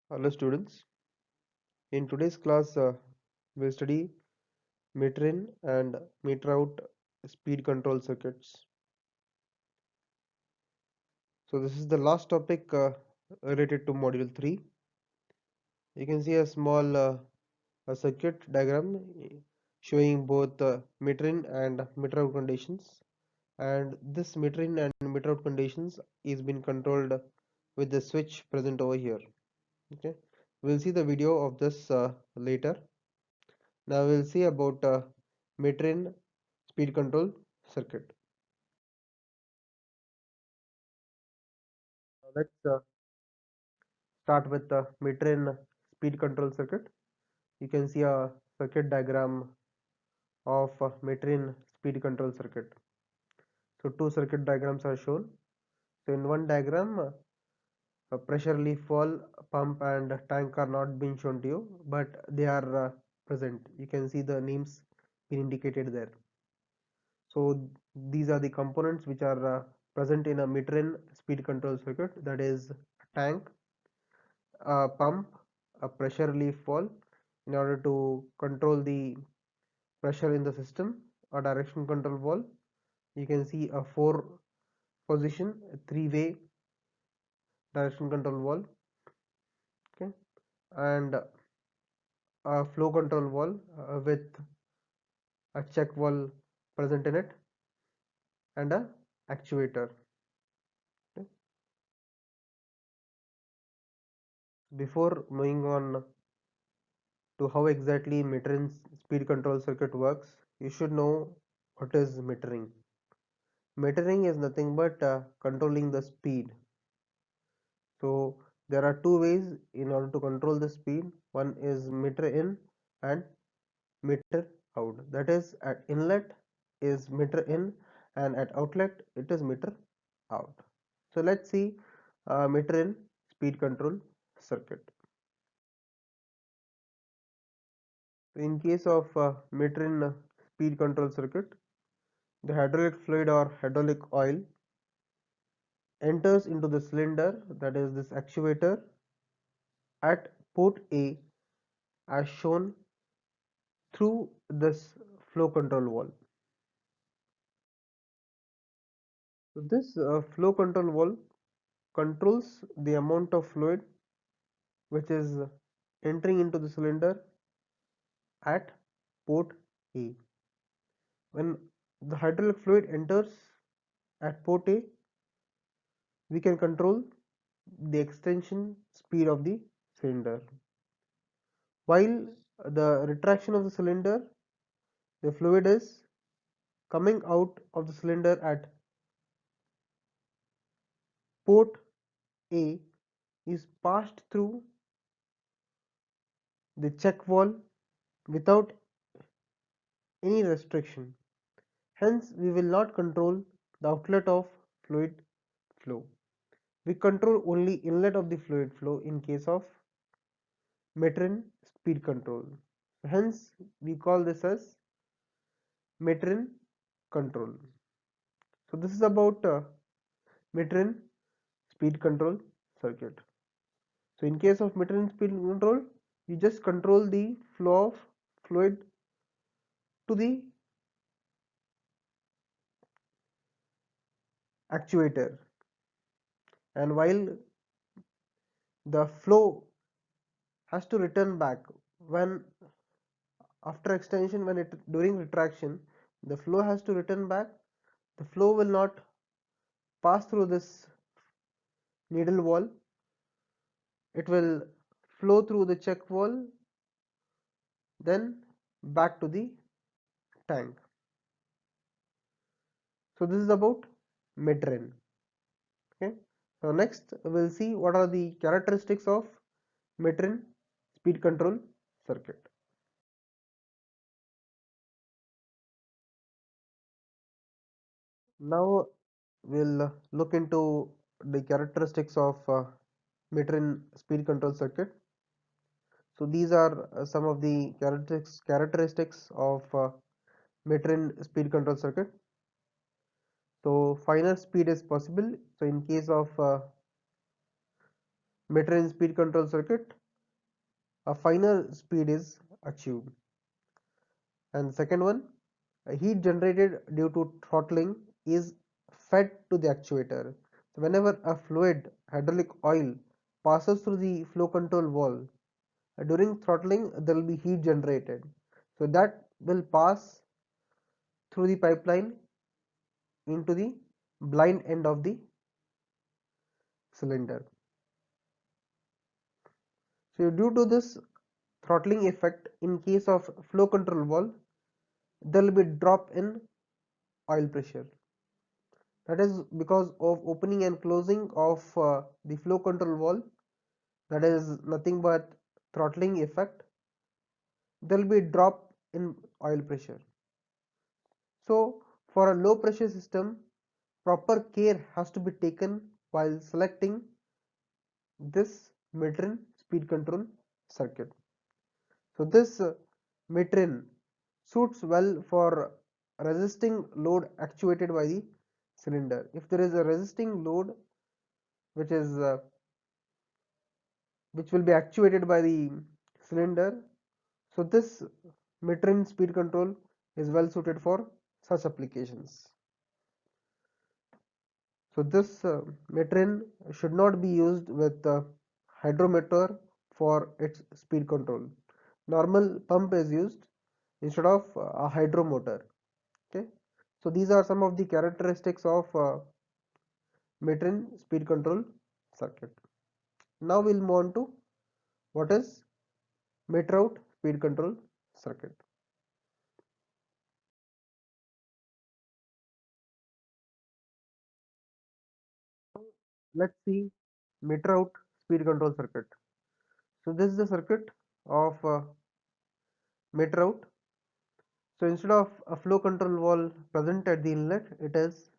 Hello students, in today's class we'll study meter in and meter out speed control circuits. So this is the last topic related to module 3. You can see a small a circuit diagram showing both meter in and meter out conditions, and this meter in and meter out conditions is being controlled with the switch present over here. Okay, we'll see the video of this later. Now we'll see about meter in speed control circuit. Let's start with the meter in speed control circuit. You can see a circuit diagram of meter in speed control circuit. So two circuit diagrams are shown. So in one diagram, pressure relief valve, pump and tank are not being shown to you, but they are present. You can see the names being indicated there. So these are the components which are present in a meter in speed control circuit, that is tank, a pump, a pressure relief valve in order to control the pressure in the system, a direction control valve. You can see a 4-position 3-way direction control valve, okay, and a flow control valve with a check valve present in it and a actuator. Okay. Before moving on to how exactly metering speed control circuit works, you should know what is metering. Metering is nothing but controlling the speed. So there are two ways in order to control the speed. One is meter in and meter out. That is, at inlet is meter in and at outlet it is meter out. So let's see meter in speed control circuit. In case of meter in speed control circuit, the hydraulic fluid or hydraulic oil enters into the cylinder, that is this actuator, at port A as shown through this flow control valve. So this flow control valve controls the amount of fluid which is entering into the cylinder at port A. When the hydraulic fluid enters at port A, we can control the extension speed of the cylinder. While the retraction of the cylinder, the fluid is coming out of the cylinder at port A is passed through the check valve without any restriction. Hence, we will not control the outlet of fluid flow. We control only inlet of the fluid flow in case of meter in speed control. Hence, we call this as meter in control. So this is about meter in speed control circuit. So in case of meter in speed control, you just control the flow of fluid to the actuator, and while the flow has to return back when after extension, when it during retraction, the flow has to return back. The flow will not pass through this needle wall, it will flow through the check wall, then back to the tank. So this is about meter in. Okay, so next we'll see what are the characteristics of meter in speed control circuit. Now we'll look into the characteristics of meter in speed control circuit. So these are some of the characteristics of meter in speed control circuit. So finer speed is possible. So in case of mid-range speed control circuit, a finer speed is achieved. And second one, heat generated due to throttling is fed to the actuator. So whenever a fluid hydraulic oil passes through the flow control valve, during throttling there will be heat generated. So that will pass through the pipeline into the blind end of the cylinder. So due to this throttling effect, in case of flow control valve, there will be drop in oil pressure. That is because of opening and closing of the flow control valve. That is nothing but throttling effect. There will be drop in oil pressure. So for a low pressure system, proper care has to be taken while selecting this mid-range speed control circuit. So this mid-range suits well for resisting load actuated by the cylinder. If there is a resisting load which is which will be actuated by the cylinder, so this mid-range speed control is well suited for such applications. So this mid-range should not be used with hydromotor for its speed control. Normal pump is used instead of a hydromotor. Okay, so these are some of the characteristics of mid-range speed control circuit. Now we'll move on to what is mid-route speed control circuit. Let's see mid-route speed control circuit. So this is the circuit of mid-route. So instead of a flow control valve present at the inlet, it is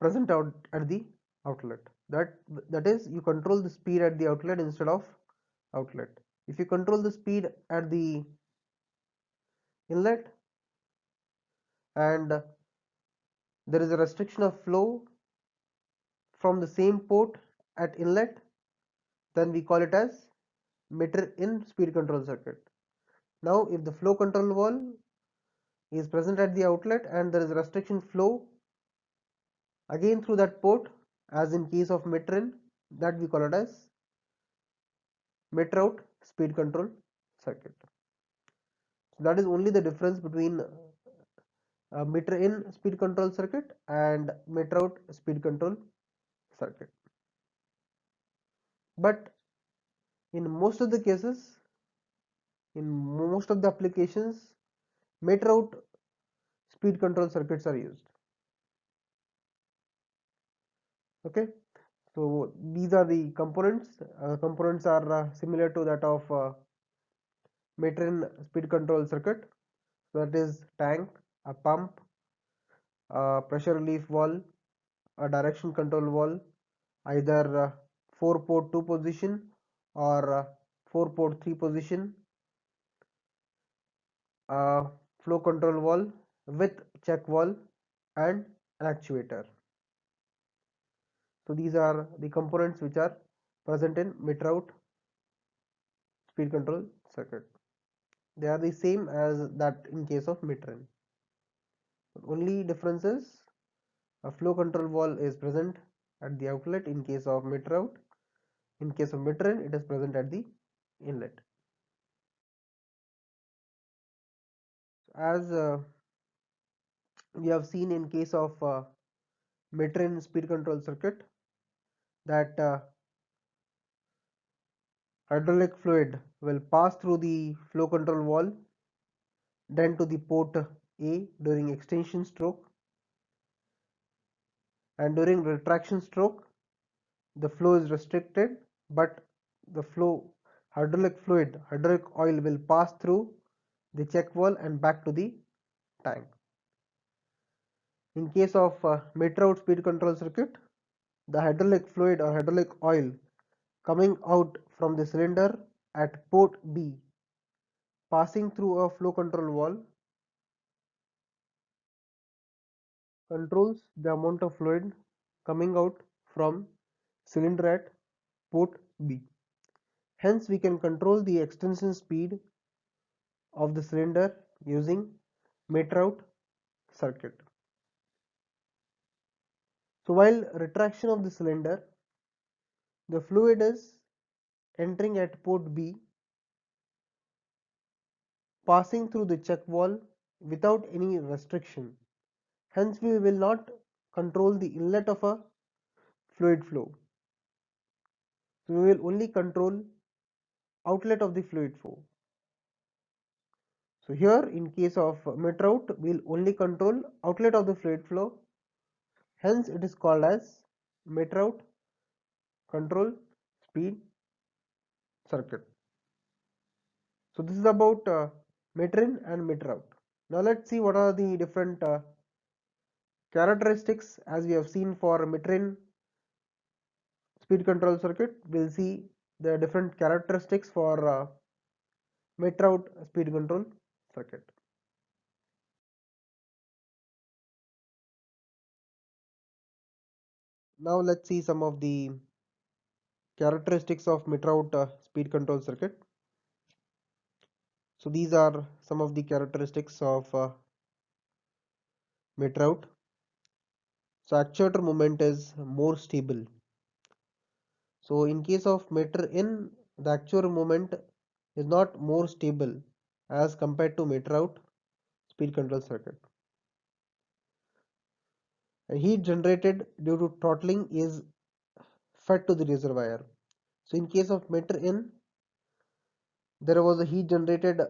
present out at the outlet. That is, you control the speed at the outlet instead of outlet. If you control the speed at the inlet and there is a restriction of flow from the same port at inlet, then we call it as mid-in speed control circuit. Now if the flow control valve is present at the outlet and there is restriction flow again through that port, as in case of mid-in, that we call it as mid-route speed control circuit. So that is only the difference between mid-in speed control circuit and mid-route speed control circuit. But in most of the cases, in most of the applications, mid-route speed control circuits are used. Okay, so these are the components. Components are similar to that of mid-in speed control circuit. So that is tank, a pump, a pressure relief valve, a direction control valve, either 4 port 2 position or 4 port 3 position, flow control valve with check valve and an actuator. So these are the components which are present in mid-route speed control circuit. They are the same as that in case of mid-range. Only difference is a flow control valve is present at the outlet in case of mid-route. In case of mid-range, it is present at the inlet. As we have seen in case of mid-range speed control circuit, that hydraulic fluid will pass through the flow control valve, then to the port A during extension stroke, and during retraction stroke the flow is restricted, but the flow hydraulic oil will pass through the check valve and back to the tank. In case of mid-route speed control circuit, the hydraulic fluid or hydraulic oil coming out from the cylinder at port B, passing through a flow control valve, controls the amount of fluid coming out from cylinder at port B. Hence, we can control the extension speed of the cylinder using Matrout circuit. So while retraction of the cylinder, the fluid is entering at port B, passing through the check valve without any restriction. Hence, we will not control the inlet of a fluid flow. So we will only control outlet of the fluid flow. So here in case of Matrout, we will only control outlet of the fluid flow. Hence, it is called as Matrout control speed circuit. So this is about Metrin and Matrout. Now let's see what are the different characteristics as we have seen for Metrin speed control circuit. We'll see the different characteristics for Matrout speed control circuit. Now let's see some of the characteristics of Matrout speed control circuit. So these are some of the characteristics of Matrout. So actuator movement is more stable. So in case of meter in, the actuator movement is not more stable as compared to meter out speed control circuit. And heat generated due to throttling is fed to the reservoir. So in case of meter in, there was a heat generated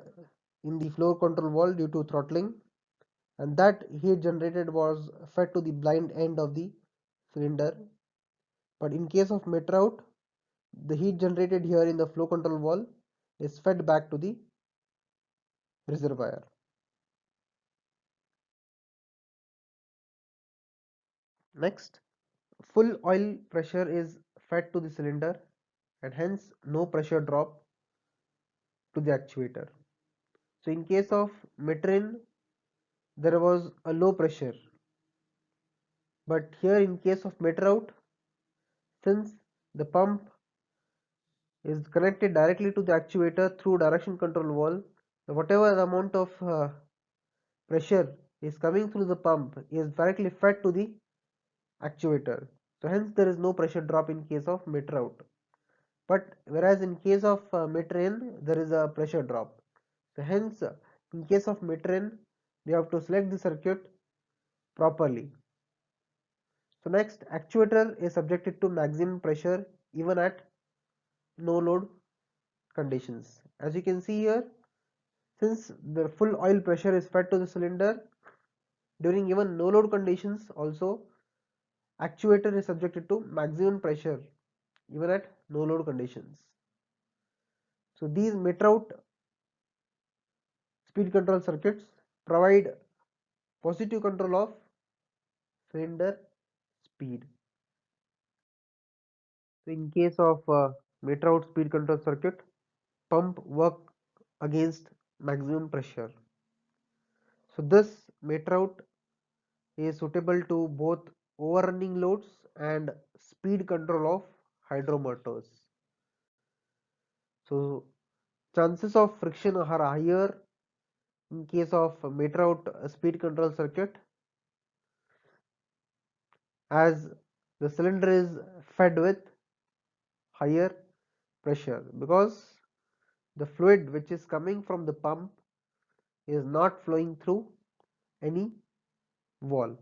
in the flow control valve due to throttling, and that heat generated was fed to the blind end of the cylinder. But in case of meter out, the heat generated here in the flow control valve is fed back to the reservoir. Next, full oil pressure is fed to the cylinder and hence no pressure drop to the actuator. So in case of Metrin, there was a low pressure, but here in case of Metrout, since the pump is connected directly to the actuator through direction control valve, whatever the amount of pressure is coming through the pump is directly fed to the actuator. So hence there is no pressure drop in case of Metrout. But whereas in case of Metrin, there is a pressure drop. So hence, in case of Metrin, we have to select the circuit properly. So next, actuator is subjected to maximum pressure even at no load conditions. As you can see here, since the full oil pressure is fed to the cylinder, during even no load conditions also, actuator is subjected to maximum pressure even at no load conditions. So these Metrout speed control circuits provide positive control of cylinder speed. So in case of meter out speed control circuit, pump work against maximum pressure. So this meter out is suitable to both overrunning loads and speed control of hydromotors. So chances of friction are higher in case of meter out speed control circuit as the cylinder is fed with higher pressure because the fluid which is coming from the pump is not flowing through any wall.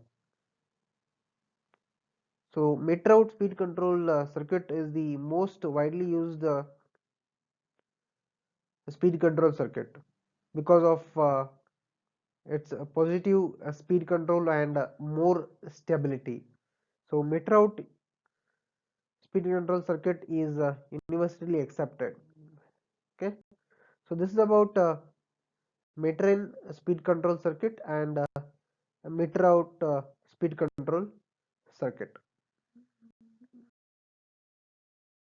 So meter out speed control circuit is the most widely used speed control circuit because of its positive speed control and more stability. So meter out speed control circuit is universally accepted. Okay, so this is about meter in speed control circuit and meter out speed control circuit.